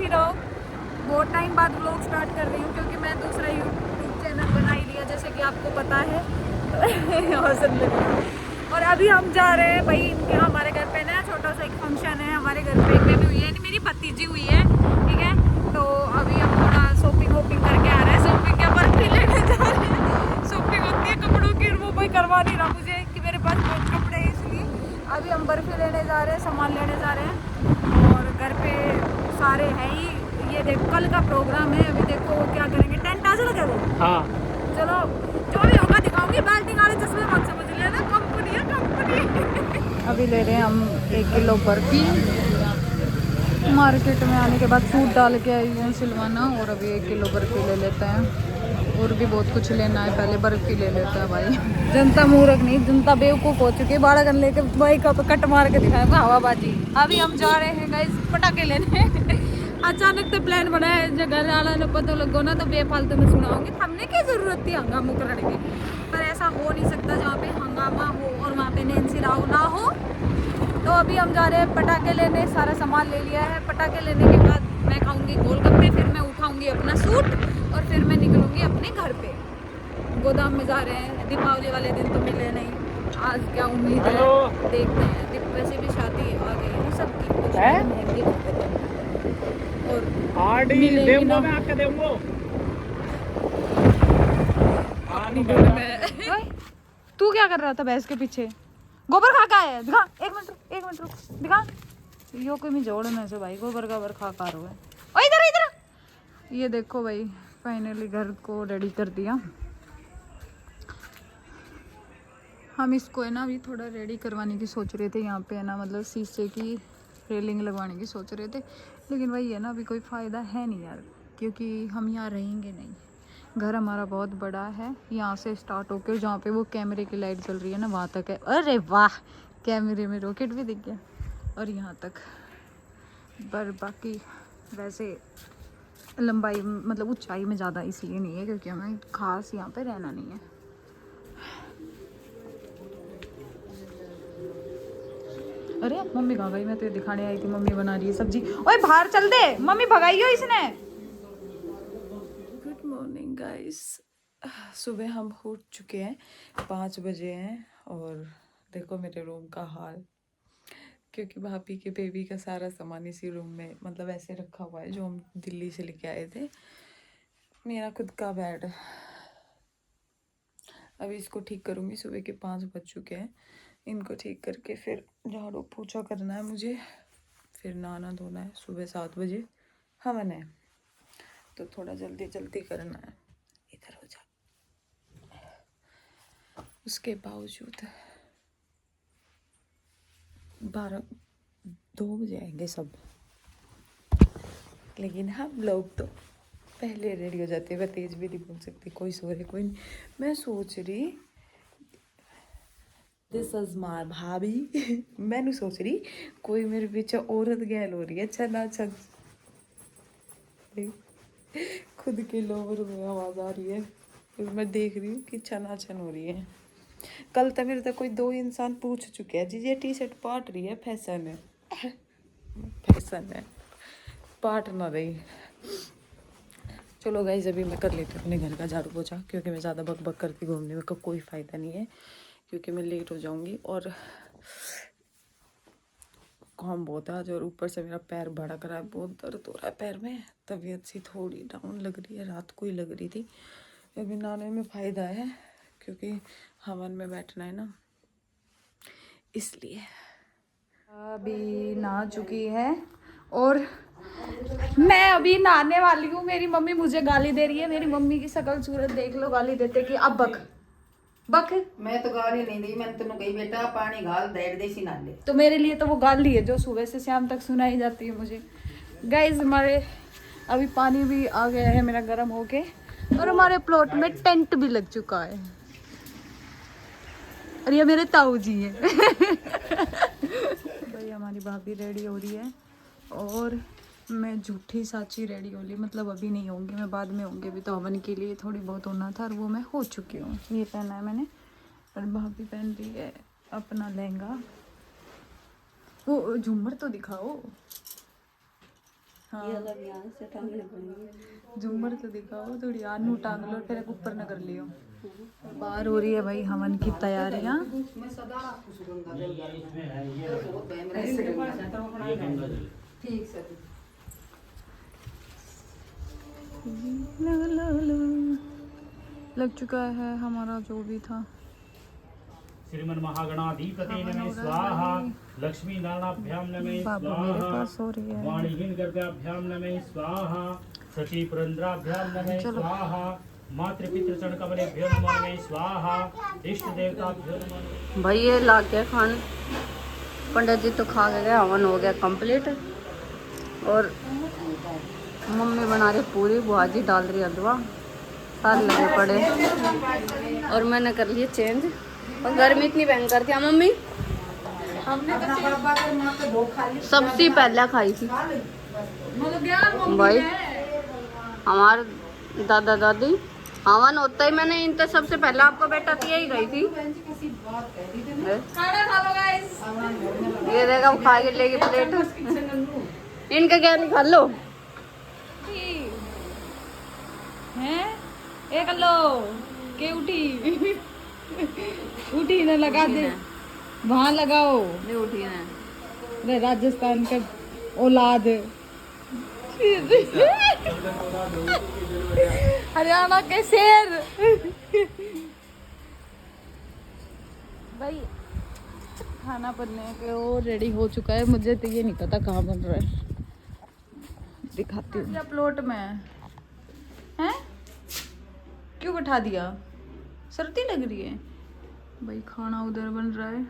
रहो। बहुत टाइम बाद व्लॉग स्टार्ट कर रही हूँ क्योंकि मैं दूसरा यूट्यूब चैनल बना ही लिया जैसे कि आपको पता है। और अभी हम जा रहे हैं भाई इनके हमारे घर पे ना छोटा सा एक फंक्शन है। हमारे घर पे एक बेबी हुई है, मेरी भतीजी हुई है, ठीक है। तो अभी हम थोड़ा शॉपिंग वॉपिंग करके आ रहे हैं। शॉपिंग क्या बर्फी लेने जा रहे हैं। शॉपिंग होती है कपड़ों की, वो कोई करवा नहीं रहा मुझे कि मेरे पास बहुत कपड़े हैं, इसलिए अभी हम बर्फी लेने जा रहे हैं, सामान लेने जा रहे हैं। और घर पे सारे हैं ही। ये देखो कल का प्रोग्राम है, अभी देखो क्या करेंगे। टेंट आज लगा वो। हाँ चलो जो भी होगा दिखाऊंगी। बाल्टी वाले चश्मे मत समझ लेना, कंपनी है कंपनी। अभी ले रहे हैं हम 1 किलो बर्फी। मार्केट में आने के बाद सूट डाल के आई हूँ सिलवाना, और अभी 1 किलो बर्फी ले लेते हैं। और भी बहुत कुछ लेना है, पहले बर्फी ले लेते हैं भाई। जनता मूर्ख नहीं, जनता बेवकूफ़ हो चुकी है। 12 गन लेके भाई का कट मार के दिखाएगा हवाबाजी। अभी हम जा रहे हैं गाइस पटाखे लेने। अचानक से प्लान बना है, जब घर वाला ने पता लगो ना तो बेफालतू में सुनाओगे। हमने क्या जरूरत थी हंगामा करने की, पर ऐसा हो नहीं सकता जहाँ पे हंगामा हो और वहाँ पे नैन्सी राव ना हो। तो अभी हम जा रहे हैं पटाखे लेने, सारा सामान ले लिया है। पटाखे लेने के बाद मैं खाऊंगी गोलगप्पे, फिर मैं उठाऊंगी अपना सूट और फिर मैं निकलूंगी अपने घर पे। गोदाम में जा रहे हैं, दीपावली वाले दिन तो मिले नहीं। आज क्या उम्मीद है देखते हैं। वैसे भी शादी आ गई है सबकी, कुछ महंगी और मिलेगी ना अपनी घर में। तू क्या कर रहा था भैंस के पीछे? गोबर खा का है, दिखा। एक मिनट रुक दिखा। यो कोई में जोड़ने से भाई गोबर का खा का रहा है। ओ इधर इधर। ये देखो भाई फाइनली घर को रेडी कर दिया। हम इसको है ना अभी थोड़ा रेडी करवाने की सोच रहे थे। यहाँ पे है ना मतलब शीशे की रेलिंग लगवाने की सोच रहे थे, लेकिन वही है ना अभी कोई फ़ायदा है नहीं यार, क्योंकि हम यहाँ रहेंगे नहीं। घर हमारा बहुत बड़ा है, यहाँ से स्टार्ट होकर जहाँ पे वो कैमरे की लाइट चल रही है ना वहाँ तक है। अरे वाह, कैमरे में रॉकेट भी दिख गया। और यहाँ तक, पर बाकी वैसे लंबाई मतलब ऊंचाई में ज़्यादा इसलिए नहीं है क्योंकि हमें खास यहाँ पे रहना नहीं है। अरे मम्मी कहाँ गई? मैं तो ये दिखाने आई थी मम्मी बना रही है सब्जी। ओए बाहर चल दे, मम्मी भगाई हो इसने। Good morning guys. सुबह हम उठ चुके हैं, 5 बजे हैं। और देखो मेरे रूम का हाल, क्योंकि भाभी के बेबी का सारा सामान इसी रूम में मतलब ऐसे रखा हुआ है जो हम दिल्ली से लेके आए थे। मेरा खुद का बेड, अभी इसको ठीक करूँगी। सुबह के 5 बज चुके हैं। इनको ठीक करके फिर झाड़ू पोछा करना है मुझे, फिर नहाना धोना है। सुबह 7 बजे हवन है, तो थोड़ा जल्दी जल्दी करना है। इधर हो जा। उसके बावजूद 2 बजे आएंगे सब, लेकिन हम लोग तो पहले रेडी हो जाते हैं। मैं तेज भी नहीं बोल सकती, कोई सो रहे कोई नहीं। मैं सोच रही दिस इज माय भाभी। मैंने सोच रही कोई मेरे पीछे औरत गैल हो रही है। छना छन खुद के लोवर में आवाज आ रही है, फिर मैं देख रही हूँ कि छना छन हो रही है। कल तक मेरे तक कोई 2 इंसान पूछ चुके हैं जी ये टी शर्ट पाट रही है, फैशन है। फैशन है, पाट ना रही। चलो गाइस अभी मैं कर लेती हूँ अपने घर का झाड़ू पोछा, क्योंकि मैं ज़्यादा बक बक करके घूमने में कोई फ़ायदा नहीं है, क्योंकि मैं लेट हो जाऊँगी। और काम बहुत है आज, और ऊपर से मेरा पैर भड़क रहा है, बहुत दर्द हो रहा है पैर में। तबीयत सी थोड़ी डाउन लग रही है, रात को ही लग रही थी। अभी नहाने में फ़ायदा है क्योंकि हवन में बैठना है ना, इसलिए। अभी नहा चुकी है और मैं अभी नहाने वाली हूँ। मेरी मम्मी मुझे गाली दे रही है। मेरी मम्मी की शक्ल सूरत देख लो, गाली देते कि अब बक बक। मैं तो गाली नहीं दी, मैंने तेन कही बेटा पानी घाल डेढ़ देसी नाले। तो मेरे लिए तो वो गाली है जो सुबह से शाम तक सुनाई जाती है मुझे। गाइज हमारे अभी पानी भी आ गया है मेरा गर्म होके, और हमारे प्लॉट में टेंट भी लग चुका है। और ये मेरे ताऊ जी हैं। भाई हमारी भाभी रेडी हो रही है और मैं झूठी साची रेडी हो रही, मतलब अभी नहीं होंगी, मैं बाद में होंगी। अभी तो हवन के लिए थोड़ी बहुत होना था और वो मैं हो चुकी हूँ। ये पहना है मैंने, और भाभी पहन रही है अपना लहंगा। वो झूमर तो दिखाओ। हाँ। ये अलग यहाँ से टांगने पड़ेंगे। झूमर तो दिखाओ थोड़ी आनू टांग लो फिर एक ऊपर न कर लियो। बाहर हो रही है भाई हवन की तैयारियां। मैं सदा खुश गंगा जल बहुत बहम रहे ठीक से लग चुका है हमारा जो भी था। श्रीमन महागणाधिपते नमः स्वाहा, लक्ष्मी नारायणाभ्याम नमः बाबू मेरे स्वाहा, पास हो रही है। वाणिहीन गर्भ्याभ्याम नमः स्वाहा, सची पुरंद्राभ्याम नमः स्वाहा, मातृपितृ चरण कमलेभ्यो नमः स्वाहा, इष्ट देवताभ्यो नमः। भाई ये ला के खान पंडित जी तो खा के गए, हवन हो गया कंप्लीट। और मम्मी बना रही पूरी, बुआ जी डाल रही हलवा, सारे लगे पड़े। और मैंने कर लिया चेंज। और गर्मी इतनी भयंकर थी मम्मी, सबसे पहले खाई थी भाई हमारे दादा दादी। हवन होता ही मैंने इनसे सबसे पहले आपको बेटा तो यही गई थी। ये देखा वो खा के लेगी प्लेट। इनका क्या नहीं खा लो हैं एक लो के उठी उठी ना लगा दे वहाँ लगाओ। नहीं उठी ना, रे राजस्थान का औलाद हरियाणा के शेर भाई। खाना बनने के वो रेडी हो चुका है, मुझे तो ये नहीं पता कहाँ बन रहा है, दिखाती हूँ। प्लॉट में हैं क्यों बैठा दिया, सर्दी लग रही है भाई। खाना उधर बन रहा है।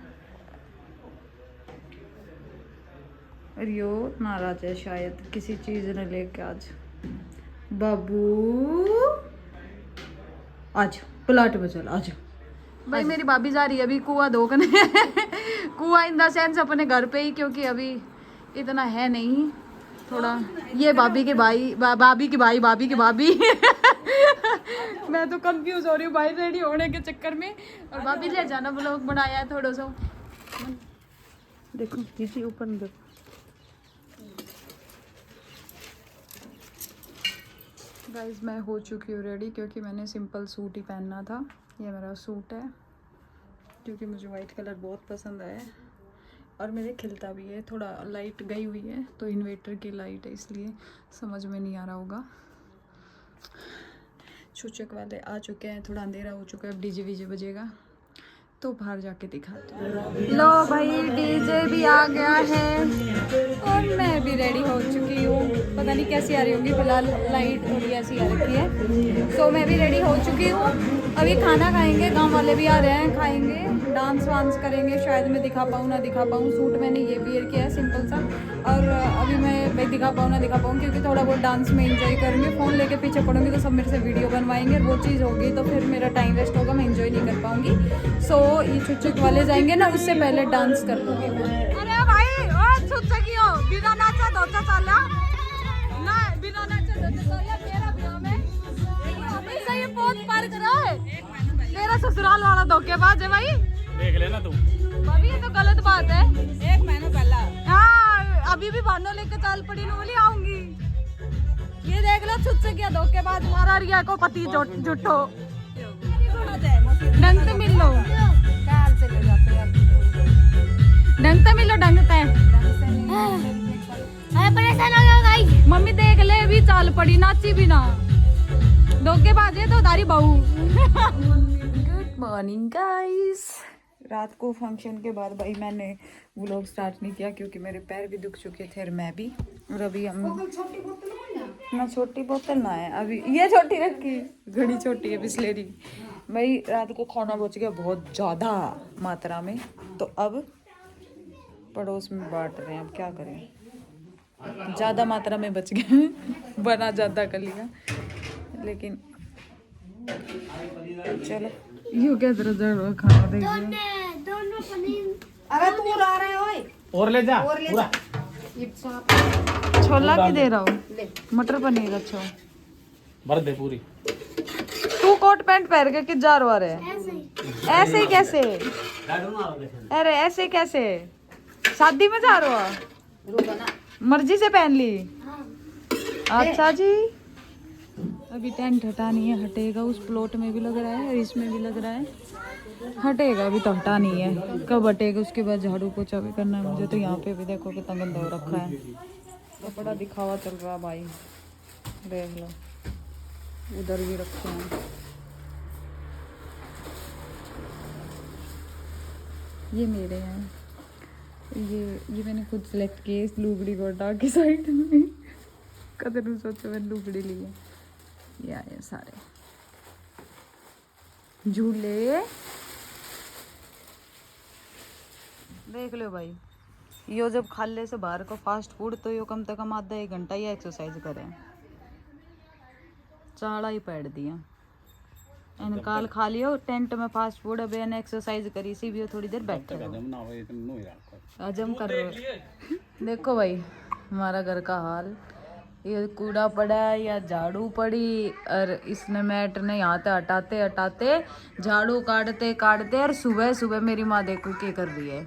रियो नाराज है शायद किसी चीज ने लेके। आज बाबू आज प्लाट में चल आज भाई। मेरी भाभी जा रही है अभी कुआं धोकने कुआं इन द सेंस अपने घर पे ही, क्योंकि अभी इतना है नहीं थोड़ा। ये भाभी के भाई भाभी की भाई भाभी की भाभी मैं तो कंफ्यूज हो रही हूँ भाई रेडी होने के चक्कर में। और भाभी ले जाना ब्लॉग बनाया है थोड़ा सा। देखो दीदी ऊपर देखो। गाइस मैं हो चुकी हूँ रेडी, क्योंकि मैंने सिंपल सूट ही पहनना था। ये मेरा सूट है क्योंकि मुझे वाइट कलर बहुत पसंद आया और मेरे खिलता भी है। थोड़ा लाइट गई हुई है तो इन्वर्टर की लाइट है, इसलिए समझ में नहीं आ रहा होगा। छुचक वाले आ चुके हैं, थोड़ा अंधेरा हो चुका है, अब डीजे वीजे बजेगा तो बाहर जाके दिखाते हैं। लो भाई डीजे भी आ गया है और मैं भी रेडी हो चुकी हूँ। पता नहीं कैसी आ रही होगी, फिलहाल लाइट थोड़ी ऐसी आ रखी है। तो मैं भी रेडी हो चुकी हूँ, अभी खाना खाएंगे। गांव वाले भी आ रहे हैं, खाएंगे, डांस वांस करेंगे। शायद मैं दिखा पाऊँ ना दिखा पाऊँ। सूट मैंने ये वियर किया है सिंपल सा, और अभी मैं दिखा पाऊँ ना दिखा पाऊँ, क्योंकि थोड़ा बहुत डांस में एंजॉय करूँगी। फ़ोन लेके पीछे पड़ूंगी तो सब मेरे से वीडियो बनवाएंगे, वो चीज़ होगी तो फिर मेरा टाइम वेस्ट होगा, मैं एंजॉय नहीं कर पाऊँगी। सो ये छुच्छक वाले जाएंगे ना, उससे पहले डांस कर लूँगी मैं। अरे भाई ओ छुच्छकियो बिना नाचा धोचा चला ना, बिना नाचा धोचा चला मेरा ब्याह में हमेशा ये पोत पार करा है। मेरा ससुराल वाला धोखेबाज है भाई, देख लेना तू। भाभी ये तो गलत बात है। 1 महीना पहला हाँ अभी भी बहाना लेके चाल पड़ी न बोली आऊंगी। ये देख लो छुच्छकिया धोखेबाज मारा रिया को पति जुटो ढंग से मिल लो, ढंग से मिलो, ढंग से। परेशान हो गया गाइस। मम्मी देख ले भी चाल पड़ी, नाची भी ना, धोखेबाज है तो दारी बहू। Good morning guys. रात को फंक्शन के बाद भाई मैंने व्लॉग स्टार्ट नहीं किया, क्योंकि मेरे पैर भी दुख चुके थे और मैं भी। और अभी हम ना छोटी बोतल ना है, अभी ये छोटी रखी, घड़ी छोटी है बिस्लेरी। भाई रात को खाना बच गया बहुत ज़्यादा मात्रा में, तो अब पड़ोस में बांट रहे हैं। अब क्या करें, ज़्यादा मात्रा में बच गया बना ज़्यादा कर लिया, लेकिन चलो यू क्या तरह खाना देखिए। अरे तू ला रहे हो और ले जा और ले पूरा। जा। छोला भी दे रहा हूँ, मटर पनीर। अच्छा भर दे पूरी। तू कोट पैंट पहन के किस जा रहा है? ऐसे ही कैसे? अरे ऐसे कैसे, शादी में जा रहा? रुको ना, मर्जी से पहन ली। अच्छा जी, अभी टेंट हटानी है, हटेगा। उस प्लॉट में भी लग रहा है और इसमें भी लग रहा है, हटेगा। अभी तो हटा नहीं है, कब हटेगा उसके बाद झाड़ू पोछा भी करना है मुझे। तो यहाँ पे भी देखो कितना गंदा हो रखा है। कपड़ा दिखावा चल रहा है भाई, देख लो, उधर भी रखे हैं। ये मेरे हैं, ये मैंने खुद सेलेक्ट किए इस लुगड़ी को हटा के साइड में। कदर सोचो मैंने लुगड़ी ली है। ये आए सारे झूले, देख लो भाई। यो जब खा ले से बाहर का फास्ट फूड तो यो कम से कम आधा 1 घंटा या एक्सरसाइज करें। चाड़ा ही पैर दिया एन काल खा लियो टेंट में फास्ट फूड। अब एन एक्सरसाइज करी सी भी थोड़ी देर बैठे हजम कर रहे। देखो भाई हमारा घर का हाल, ये कूड़ा पड़ा है या झाड़ू पड़ी, और इसने मैट ने यहाँ से हटाते हटाते झाड़ू काटते काटते, और सुबह सुबह मेरी माँ देखो क्या कर रही है।